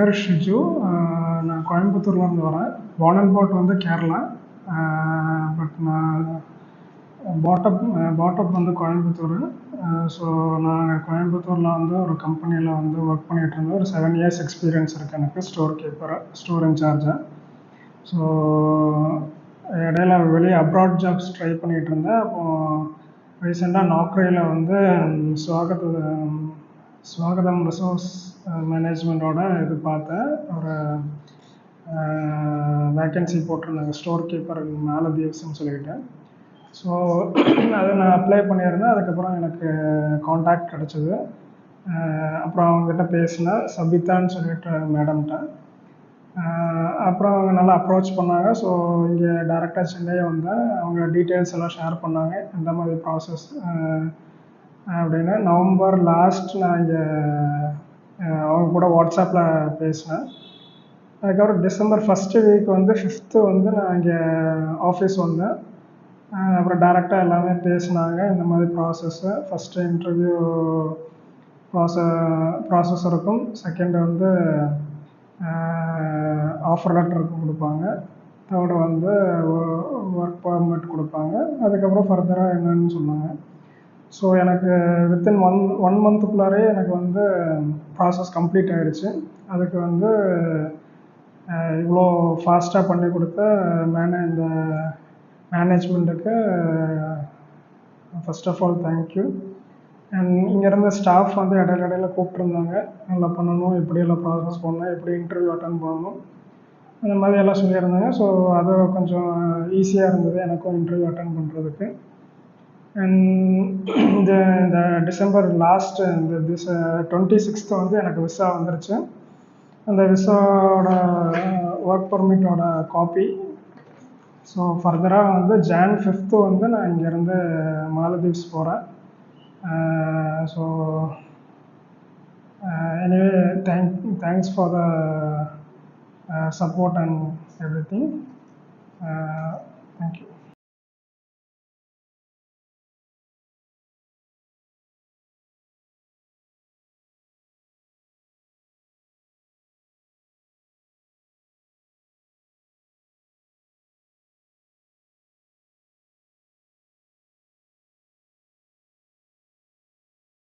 பேர் ஷிஜு. நான் கோயம்புத்தூர்லேருந்து வரேன். born and brought வந்து கேரளா. பட் நான் பாட்டப் வந்து கோயம்புத்தூர். ஸோ நான் கோயம்புத்தூரில் வந்து ஒரு கம்பெனியில் வந்து ஒர்க் பண்ணிகிட்டு இருந்தேன். ஒரு 7 years எக்ஸ்பீரியன்ஸ் இருக்குது எனக்கு, ஸ்டோர் கீப்பராக, ஸ்டோர் இன்சார்ஜாக. ஸோ இடையில வெளியே அப்ராட் ஜாப்ஸ் ட்ரை பண்ணிகிட்டு இருந்தேன். அப்போது ரீசெண்டாக நாக்ரியில் வந்து ஸ்வாகதம் ரிசோர்ஸ் மேனேஜ்மெண்ட்டோட இது பார்த்தேன். ஒரு வேக்கன்சி போட்டிருந்தாங்க, ஸ்டோர் கீப்பர் மாலதீவ்ஸ்ன்னு சொல்லிட்டு. ஸோ அதை நான் அப்ளை பண்ணியிருந்தேன். அதுக்கப்புறம் எனக்கு காண்டாக்ட் கிடச்சிது. அப்புறம் அவங்ககிட்ட பேசினேன், சபிதான்னு சொல்லிட்டு மேடம்கிட்ட. அப்புறம் அவங்க நல்லா அப்ரோச் பண்ணாங்க. ஸோ இங்கே டேரெக்டாக சென்னை வந்தேன். அவங்க டீட்டெயில்ஸ் எல்லாம் ஷேர் பண்ணாங்க, எந்த மாதிரி ப்ராசஸ் அப்படின்னு. நவம்பர் லாஸ்ட் நான் இங்கே அவங்க கூட வாட்ஸ்அப்பில் பேசினேன். அதுக்கப்புறம் டிசம்பர் ஃபஸ்ட்டு வீக் வந்து 5th வந்து நான் இங்கே ஆஃபீஸ் வந்தேன். அப்புறம் டேரெக்டாக எல்லாமே பேசினாங்க, இந்த மாதிரி ப்ராசஸ்ஸு. ஃபஸ்ட்டு இன்டர்வியூ ப்ராசஸ் இருக்கும். செகண்டு வந்து ஆஃபர் லெட்டர் கொடுப்பாங்க. தேர்டு வந்து ஒர்க் பர்மிட் கொடுப்பாங்க. அதுக்கப்புறம் ஃபர்தராக என்னன்னு சொன்னாங்க. ஸோ எனக்கு வித்தின் ஒன் மந்த்துக்குள்ளாரே எனக்கு வந்து ப்ராசஸ் கம்ப்ளீட் ஆகிடுச்சு. அதுக்கு வந்து இவ்வளோ ஃபாஸ்ட்டாக பண்ணி கொடுத்த இந்த மேனேஜ்மெண்ட்டுக்கு first of all thank you. And இங்கே இருந்த ஸ்டாஃப் வந்து இடையில கூப்பிட்ருந்தாங்க, நல்லா பண்ணணும், எப்படியெல்லாம் ப்ராசஸ் பண்ணணும், எப்படி இன்டர்வியூ அட்டன் பண்ணணும், அந்த மாதிரி எல்லாம் சொல்லியிருந்தாங்க. ஸோ அது கொஞ்சம் ஈஸியாக இருந்தது எனக்கும் இன்டர்வியூ அட்டன் பண்ணுறதுக்கு. அண்ட் இந்த டிசம்பர் லாஸ்ட்டு இந்த 26th வந்து எனக்கு விசா வந்துருச்சு. அந்த விசாவோட ஒர்க் பர்மிட்டோட காப்பி. ஸோ ஃபர்தராக வந்து Jan 5th வந்து நான் இங்கேருந்து மாலதீவ்ஸ் போகிறேன். So anyway thanks for the support and every thing. Thank you.